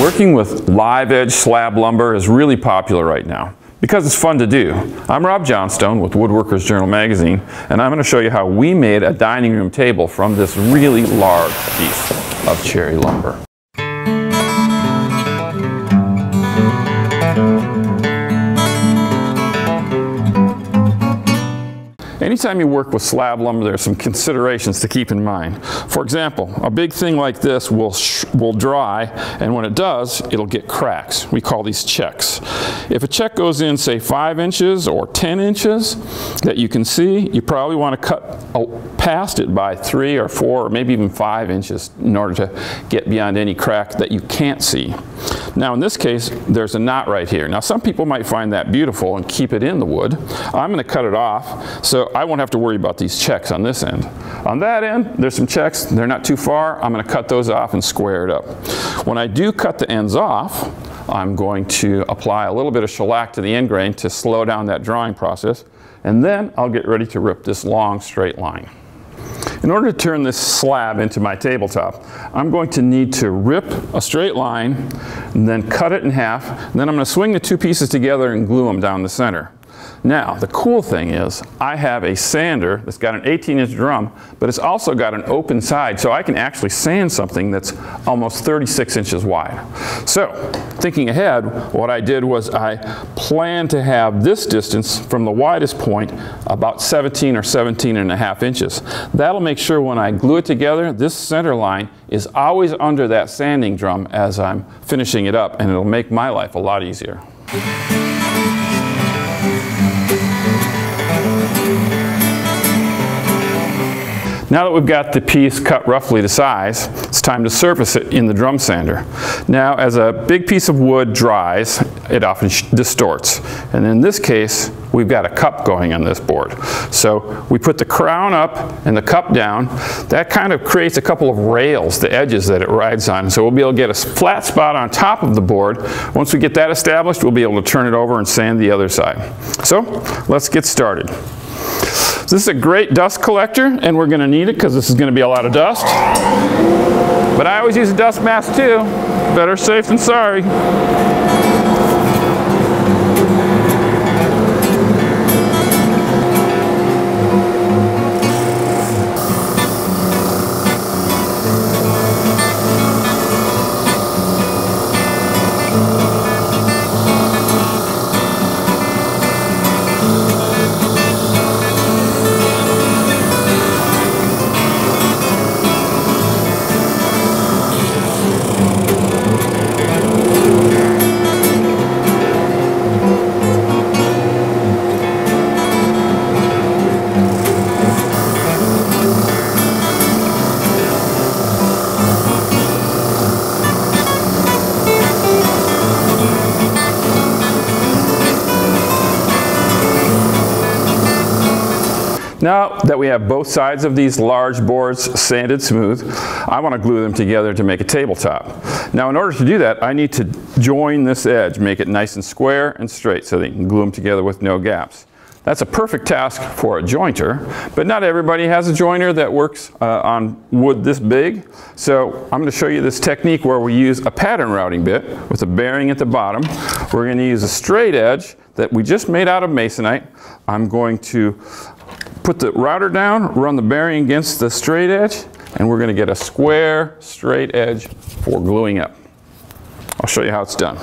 Working with live edge slab lumber is really popular right now because it's fun to do. I'm Rob Johnstone with Woodworker's Journal magazine, and I'm going to show you how we made a dining room table from this really large piece of cherry lumber. Anytime you work with slab lumber, there are some considerations to keep in mind. For example, a big thing like this will dry, and when it does, it'll get cracks. We call these checks. If a check goes in, say, 5 inches or 10 inches that you can see, you probably want to cut past it by 3 or 4 or maybe even 5 inches in order to get beyond any crack that you can't see. Now, in this case, there's a knot right here. Now, some people might find that beautiful and keep it in the wood. I'm going to cut it off, so I won't have to worry about these checks on this end. On that end, there's some checks. They're not too far. I'm going to cut those off and square it up. When I do cut the ends off, I'm going to apply a little bit of shellac to the end grain to slow down that drawing process, and then I'll get ready to rip this long straight line. In order to turn this slab into my tabletop, I'm going to need to rip a straight line and then cut it in half, and then I'm going to swing the two pieces together and glue them down the center. Now, the cool thing is I have a sander that's got an 18-inch drum, but it's also got an open side, so I can actually sand something that's almost 36 inches wide. So, thinking ahead, what I did was I planned to have this distance from the widest point about 17 or 17 and a half inches. That'll make sure when I glue it together, this center line is always under that sanding drum as I'm finishing it up, and it'll make my life a lot easier. Now that we've got the piece cut roughly to size, it's time to surface it in the drum sander. Now, as a big piece of wood dries, it often distorts. And in this case, we've got a cup going on this board. So we put the crown up and the cup down. That kind of creates a couple of rails, the edges that it rides on. So we'll be able to get a flat spot on top of the board. Once we get that established, we'll be able to turn it over and sand the other side. So let's get started. This is a great dust collector, and we're going to need it because this is going to be a lot of dust. But I always use a dust mask too. Better safe than sorry. Now that we have both sides of these large boards sanded smooth, I want to glue them together to make a tabletop. Now, in order to do that, I need to join this edge, make it nice and square and straight so that you can glue them together with no gaps. That's a perfect task for a jointer, but not everybody has a jointer that works on wood this big. So I'm going to show you this technique where we use a pattern routing bit with a bearing at the bottom. We're going to use a straight edge that we just made out of masonite. I'm going to put the router down, run the bearing against the straight edge, and we're going to get a square, straight edge for gluing up. I'll show you how it's done.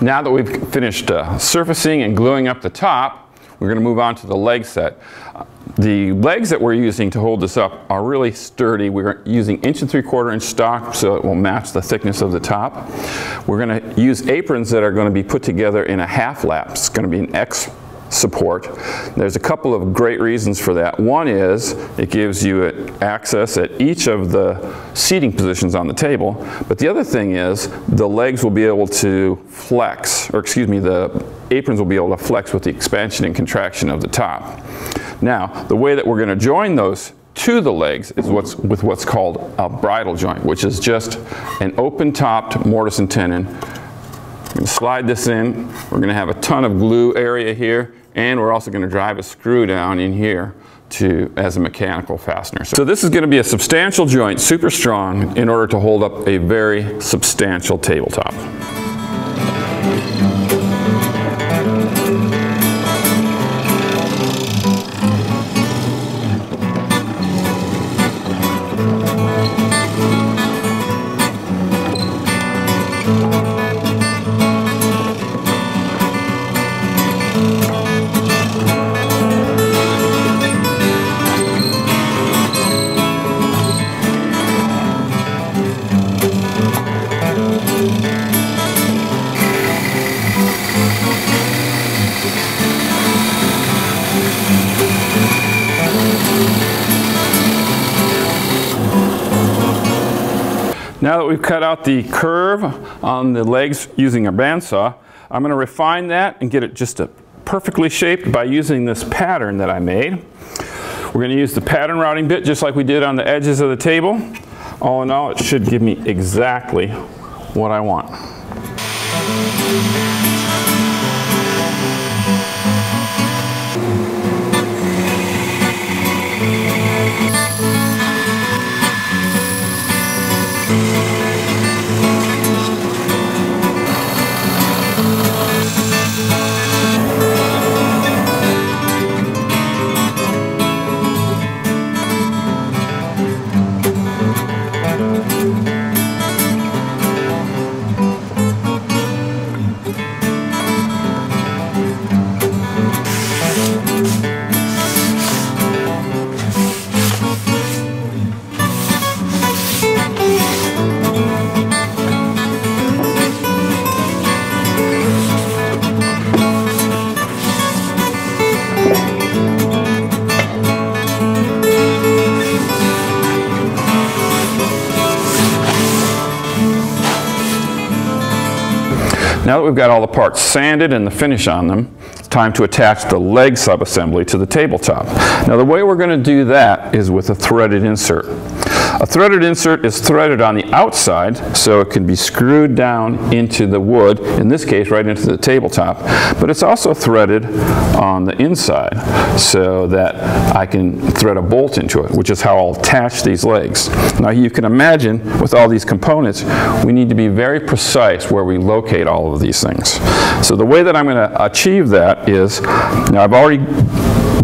Now that we've finished surfacing and gluing up the top, we're going to move on to the leg set. The legs that we're using to hold this up are really sturdy. We're using 1 3/4 inch stock so it will match the thickness of the top. We're going to use aprons that are going to be put together in a half lap. It's going to be an X support. There's a couple of great reasons for that. One is it gives you access at each of the seating positions on the table, but the other thing is the legs will be able to flex, or excuse me, the aprons will be able to flex with the expansion and contraction of the top. Now, the way that we're going to join those to the legs is with what's called a bridle joint, which is just an open-topped mortise and tenon. We're going to slide this in. We're going to have a ton of glue area here, and we're also going to drive a screw down in here as a mechanical fastener. So this is going to be a substantial joint, super strong, in order to hold up a very substantial tabletop. Now that we've cut out the curve on the legs using a bandsaw, I'm going to refine that and get it just perfectly shaped by using this pattern that I made. We're going to use the pattern routing bit just like we did on the edges of the table. All in all, it should give me exactly what I want. Now that we've got all the parts sanded and the finish on them, it's time to attach the leg subassembly to the tabletop. Now the way we're going to do that is with a threaded insert. A threaded insert is threaded on the outside so it can be screwed down into the wood, in this case right into the tabletop, but it's also threaded on the inside so that I can thread a bolt into it, which is how I'll attach these legs. Now you can imagine with all these components we need to be very precise where we locate all of these things. So the way that I'm going to achieve that is, now I've already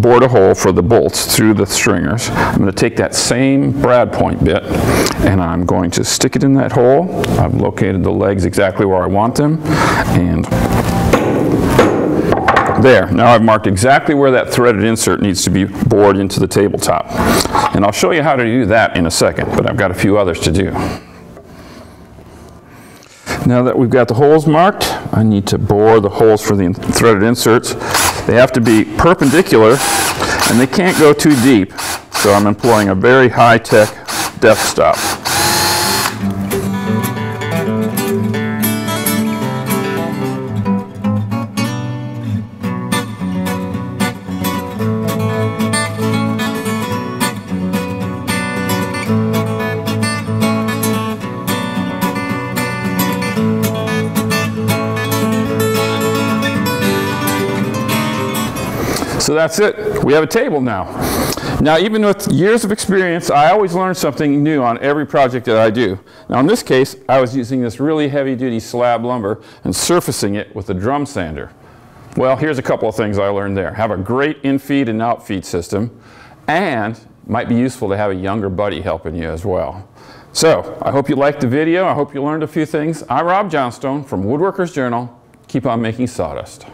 bored a hole for the bolts through the stringers. I'm going to take that same brad point bit and I'm going to stick it in that hole. I've located the legs exactly where I want them, and there. Now I've marked exactly where that threaded insert needs to be bored into the tabletop. And I'll show you how to do that in a second, but I've got a few others to do. Now that we've got the holes marked, I need to bore the holes for the threaded inserts. They have to be perpendicular and they can't go too deep, so I'm employing a very high-tech depth stop. So that's it. We have a table now. Now, even with years of experience, I always learn something new on every project that I do. Now, in this case, I was using this really heavy-duty slab lumber and surfacing it with a drum sander. Well, here's a couple of things I learned there. Have a great in-feed and out-feed system, and might be useful to have a younger buddy helping you as well. So, I hope you liked the video. I hope you learned a few things. I'm Rob Johnstone from Woodworker's Journal. Keep on making sawdust.